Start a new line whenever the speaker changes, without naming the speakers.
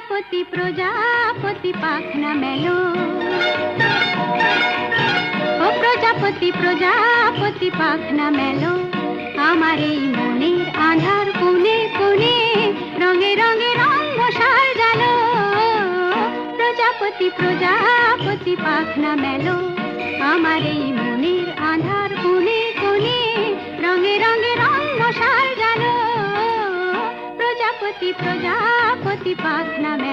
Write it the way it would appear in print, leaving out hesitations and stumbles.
প্রজাপতি প্রজাপতি পাখনা মেলো, ও প্রজাপতি প্রজাপতি পাখনা মেলো, আমার এই মনের আঁধার কোণে কোণে রঙে রঙে রং মশাল জ্বালো। প্রজাপতি প্রজাপতি পাখনা মেলো, আমার এই মনের আঁধার কোণে কোণে রঙে রঙে রং মশাল জ্বালো। প্রজাপতি প্রজাপতি পাখনা মেলো।